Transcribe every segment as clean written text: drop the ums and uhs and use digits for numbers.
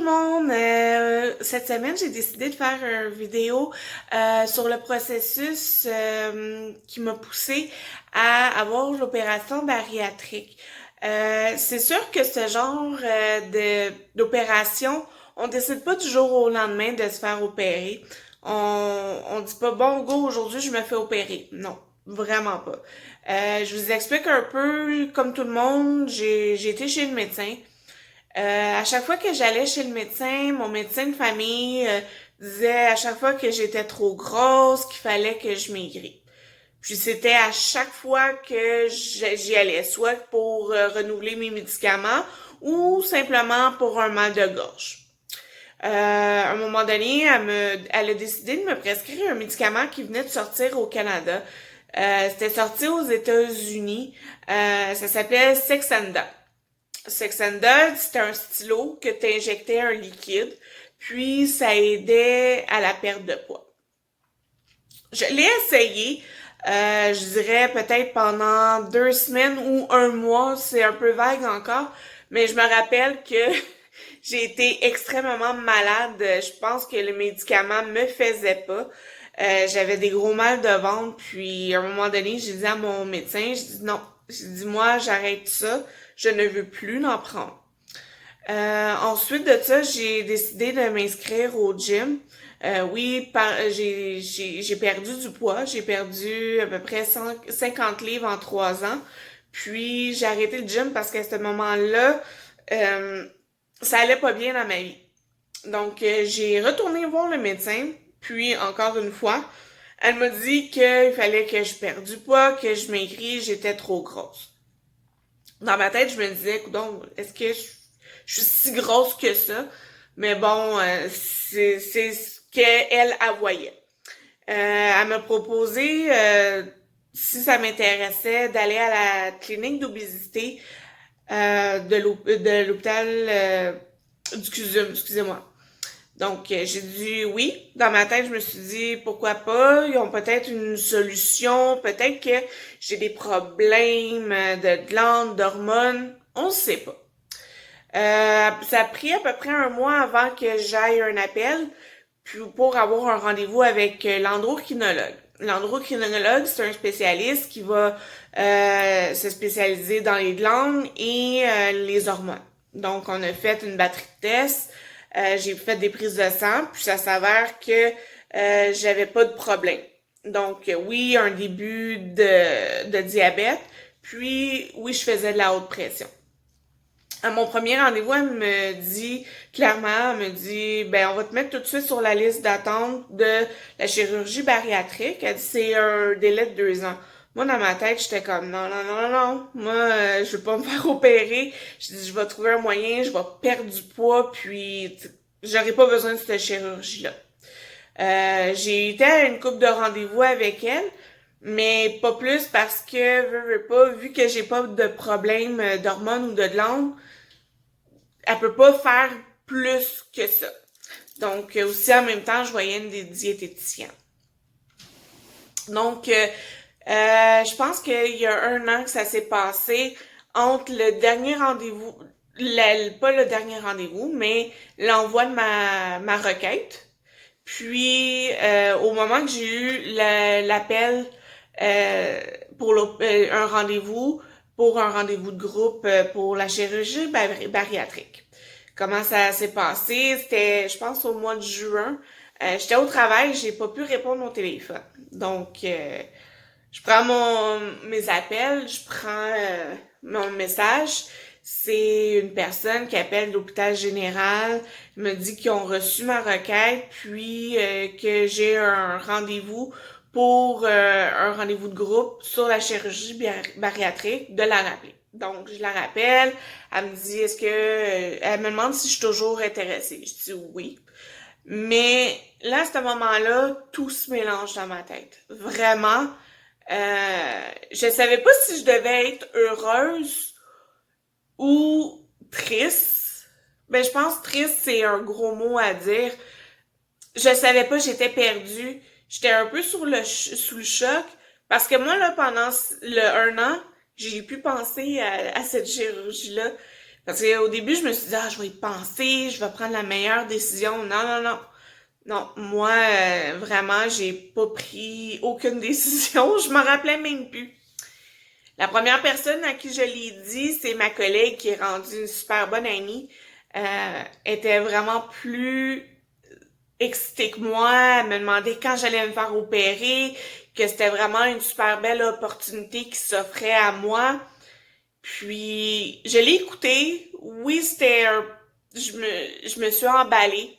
monde! Cette semaine, j'ai décidé de faire une vidéo sur le processus qui m'a poussé à avoir l'opération bariatrique. C'est sûr que ce genre d'opération, on décide pas du jour au lendemain de se faire opérer. On dit pas bon go aujourd'hui je me fais opérer. Non, vraiment pas. Je vous explique un peu comme tout le monde. J'ai été chez le médecin. À chaque fois que j'allais chez le médecin, mon médecin de famille disait à chaque fois que j'étais trop grosse, qu'il fallait que je maigris. Puis c'était à chaque fois que j'y allais, soit pour renouveler mes médicaments ou simplement pour un mal de gorge. À un moment donné, elle a décidé de me prescrire un médicament qui venait de sortir au Canada. C'était sorti aux États-Unis. Ça s'appelait Saxenda. Saxenda, c'était un stylo que tu injectais un liquide, puis ça aidait à la perte de poids. Je l'ai essayé, je dirais peut-être pendant 2 semaines ou un mois, c'est un peu vague encore, mais je me rappelle que j'ai été extrêmement malade. Je pense que le médicament me faisait pas. J'avais des gros mal de ventre, puis à un moment donné, j'ai dit à mon médecin, je dis non, j'ai dit moi j'arrête ça, je ne veux plus en prendre. Ensuite de ça, j'ai décidé de m'inscrire au gym. Oui, j'ai perdu du poids. J'ai perdu à peu près 50 livres en 3 ans. Puis j'ai arrêté le gym parce qu'à ce moment-là, euh, ça allait pas bien dans ma vie. Donc j'ai retourné voir le médecin. Puis encore une fois, elle m'a dit qu'il fallait que je perde du poids, que je maigris, j'étais trop grosse. Dans ma tête, je me disais, coudonc, est-ce que je suis si grosse que ça? Mais bon, c'est ce qu'elle voyait. Elle m'a proposé, si ça m'intéressait, d'aller à la clinique d'obésité de l'hôpital du CUSUM, excusez-moi. Donc, j'ai dit oui. Dans ma tête, je me suis dit, pourquoi pas? Ils ont peut-être une solution. Peut-être que j'ai des problèmes de glandes, d'hormones. On ne sait pas. Ça a pris à peu près un mois avant que j'aille un appel pour avoir un rendez-vous avec l'endocrinologue. L'endocrinologue, c'est un spécialiste qui va se spécialiser dans les glandes et les hormones. Donc, on a fait une batterie de tests. J'ai fait des prises de sang, puis ça s'avère que j'avais pas de problème. Donc, oui, un début de diabète, puis oui, je faisais de la haute pression. À mon premier rendez-vous, elle me dit clairement, elle me dit, ben on va te mettre tout de suite sur la liste d'attente de la chirurgie bariatrique. Elle dit c'est un délai de 2 ans. Moi dans ma tête, j'étais comme non non non non non, moi je veux pas me faire opérer. Je dis je vais trouver un moyen, je vais perdre du poids puis j'aurai pas besoin de cette chirurgie là. J'ai été à une couple de rendez-vous avec elle. Mais pas plus parce que, veux pas, vu que j'ai pas de problème d'hormones ou de glandes, elle peut pas faire plus que ça. Donc, aussi en même temps, je voyais une des diététiciennes. Donc, je pense qu'il y a un an que ça s'est passé entre le dernier rendez-vous, pas le dernier rendez-vous, mais l'envoi de ma requête. Puis, au moment que j'ai eu l'appel pour un rendez-vous de groupe pour la chirurgie bariatrique. Comment ça s'est passé? C'était, je pense, au mois de juin. J'étais au travail, j'ai pas pu répondre au téléphone. Donc, je prends mes appels, je prends mon message. C'est une personne qui appelle l'hôpital général, me dit qu'ils ont reçu ma requête, puis que j'ai un rendez-vous pour un rendez-vous de groupe sur la chirurgie bariatrique, de la rappeler. Donc, je la rappelle, elle me dit, elle me demande si je suis toujours intéressée. Je dis oui. Mais là, à ce moment-là, tout se mélange dans ma tête. Vraiment, je savais pas si je devais être heureuse ou triste. Ben, je pense triste, c'est un gros mot à dire. Je savais pas, j'étais perdue. J'étais un peu sous le choc. Parce que moi, là, pendant un an, j'ai pu penser à cette chirurgie-là. Parce qu'au début, je me suis dit, ah, je vais y penser, je vais prendre la meilleure décision. Non, non, non. Non, moi, vraiment, j'ai pas pris aucune décision. Je m'en rappelais même plus. La première personne à qui je l'ai dit, c'est ma collègue qui est rendue une super bonne amie. Était vraiment plus excitée que moi. Elle me demandait quand j'allais me faire opérer, que c'était vraiment une super belle opportunité qui s'offrait à moi. Puis, je l'ai écouté. Oui, je me suis emballée.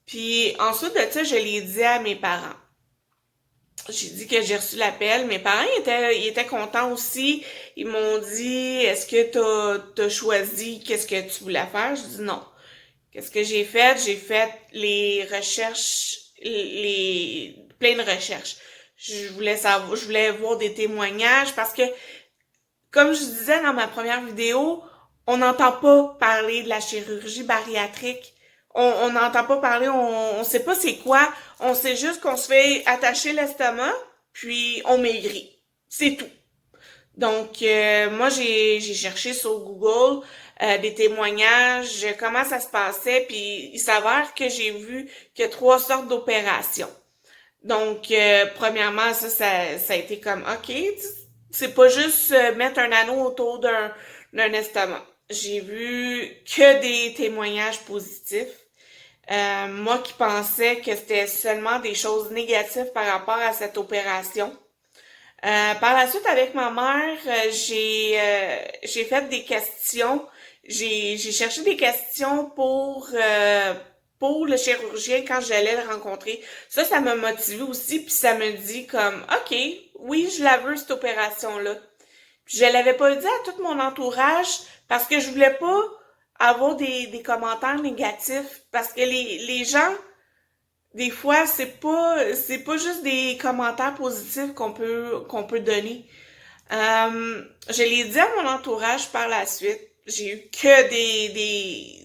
Puis, ensuite de ça, je l'ai dit à mes parents. J'ai dit que j'ai reçu l'appel. Mes parents ils étaient contents aussi. Ils m'ont dit, est-ce que t'as choisi qu'est-ce que tu voulais faire? Je dis non. Qu'est-ce que j'ai fait? J'ai fait les recherches, plein de recherches. Je voulais voir des témoignages parce que, comme je disais dans ma première vidéo, on n'entend pas parler de la chirurgie bariatrique. On n'entend pas parler, on sait pas c'est quoi. On sait juste qu'on se fait attacher l'estomac, puis on maigrit. C'est tout. Donc, moi, j'ai cherché sur Google des témoignages, comment ça se passait, puis il s'avère que j'ai vu qu'il y a 3 sortes d'opérations. Donc, premièrement, ça a été comme, OK, c'est pas juste mettre un anneau autour d'un estomac. J'ai vu que des témoignages positifs. Moi qui pensais que c'était seulement des choses négatives par rapport à cette opération. Par la suite, avec ma mère, j'ai fait des questions. J'ai cherché des questions pour le chirurgien quand j'allais le rencontrer. Ça m'a motivée aussi, puis ça me dit comme, OK, oui, je la veux, cette opération-là. Puis je l'avais pas dit à tout mon entourage parce que je voulais pas avoir des commentaires négatifs. Parce que les gens, des fois, c'est pas juste des commentaires positifs qu'on peut donner. Je l'ai dit à mon entourage par la suite. J'ai eu que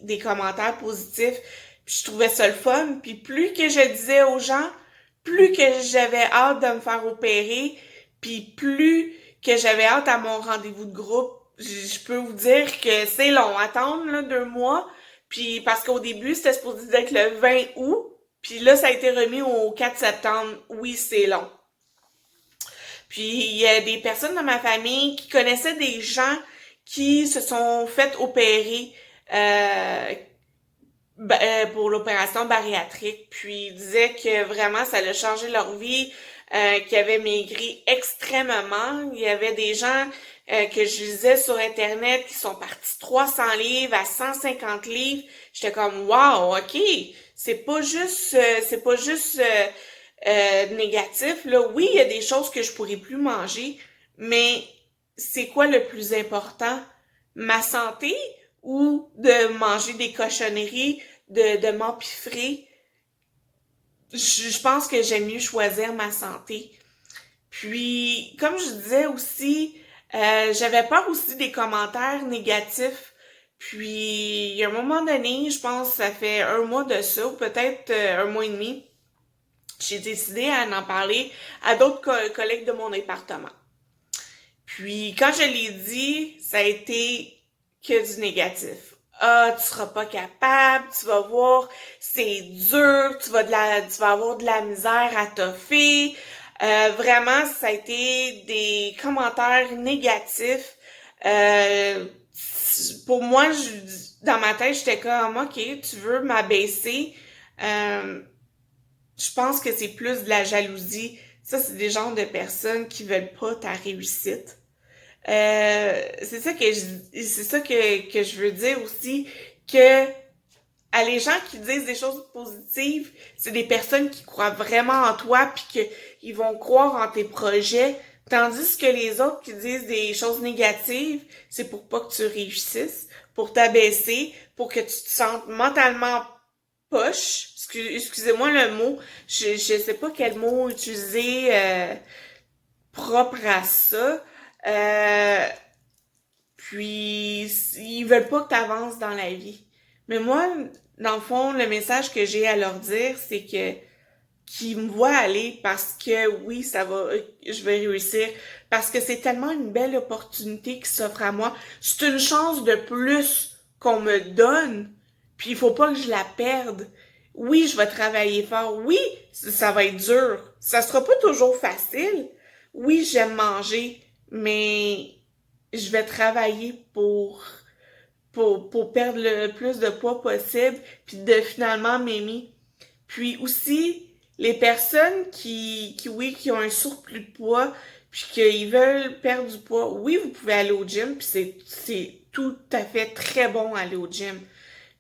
des commentaires positifs. Puis je trouvais ça le fun. Puis plus que je disais aux gens, plus que j'avais hâte de me faire opérer, puis plus que j'avais hâte à mon rendez-vous de groupe. Je peux vous dire que c'est long. Attendre là, 2 mois. Puis parce qu'au début, c'était supposé être le 20 août. Puis là, ça a été remis au 4 septembre. Oui, c'est long. Puis il y a des personnes dans ma famille qui connaissaient des gens qui se sont fait opérer pour l'opération bariatrique. Puis ils disaient que vraiment ça a changé leur vie, qu'ils avaient maigri extrêmement. Il y avait des gens que je lisais sur Internet qui sont partis 300 livres à 150 livres. J'étais comme wow, ok, c'est pas juste négatif. Là, oui, il y a des choses que je pourrais plus manger, mais c'est quoi le plus important? Ma santé ou de manger des cochonneries, de m'empiffrer? Je pense que j'aime mieux choisir ma santé. Puis, comme je disais aussi, j'avais peur aussi des commentaires négatifs. Puis, il y a un moment donné, je pense que ça fait 1 mois de ça, ou peut-être 1 mois et demi, j'ai décidé à en parler à d'autres collègues de mon département. Puis, quand je l'ai dit, ça a été que du négatif. Ah, tu seras pas capable, tu vas voir, c'est dur, tu vas avoir de la misère à toffer. Vraiment, ça a été des commentaires négatifs. Euh, pour moi, dans ma tête, j'étais comme, OK, tu veux m'abaisser. Euh, je pense que c'est plus de la jalousie. Ça, c'est des genres de personnes qui veulent pas ta réussite. C'est ça que je veux dire aussi, que à les gens qui disent des choses positives, c'est des personnes qui croient vraiment en toi puis qu'ils vont croire en tes projets, tandis que les autres qui disent des choses négatives, c'est pour pas que tu réussisses, pour t'abaisser, pour que tu te sentes mentalement poche. Excusez-moi le mot, je sais pas quel mot utiliser propre à ça. Euh, Puis, ils veulent pas que tu avances dans la vie. Mais moi, dans le fond, le message que j'ai à leur dire, c'est que qui me voient aller parce que oui, je vais réussir, parce que c'est tellement une belle opportunité qui s'offre à moi. C'est une chance de plus qu'on me donne, puis il faut pas que je la perde. Oui, je vais travailler fort. Oui, ça va être dur. Ça sera pas toujours facile. Oui, j'aime manger, mais je vais travailler pour perdre le plus de poids possible, puis de finalement m'aimer. Puis aussi, les personnes oui, qui ont un surplus de poids, puis qu'ils veulent perdre du poids, oui, vous pouvez aller au gym, puis c'est tout à fait très bon aller au gym.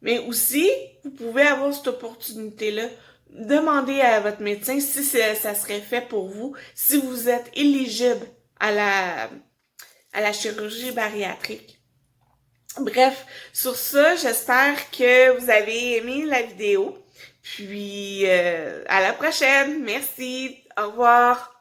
Mais aussi, vous pouvez avoir cette opportunité-là. Demandez à votre médecin si ça serait fait pour vous, si vous êtes éligible à la chirurgie bariatrique. Bref, sur ça, j'espère que vous avez aimé la vidéo. Puis, à la prochaine. Merci. Au revoir.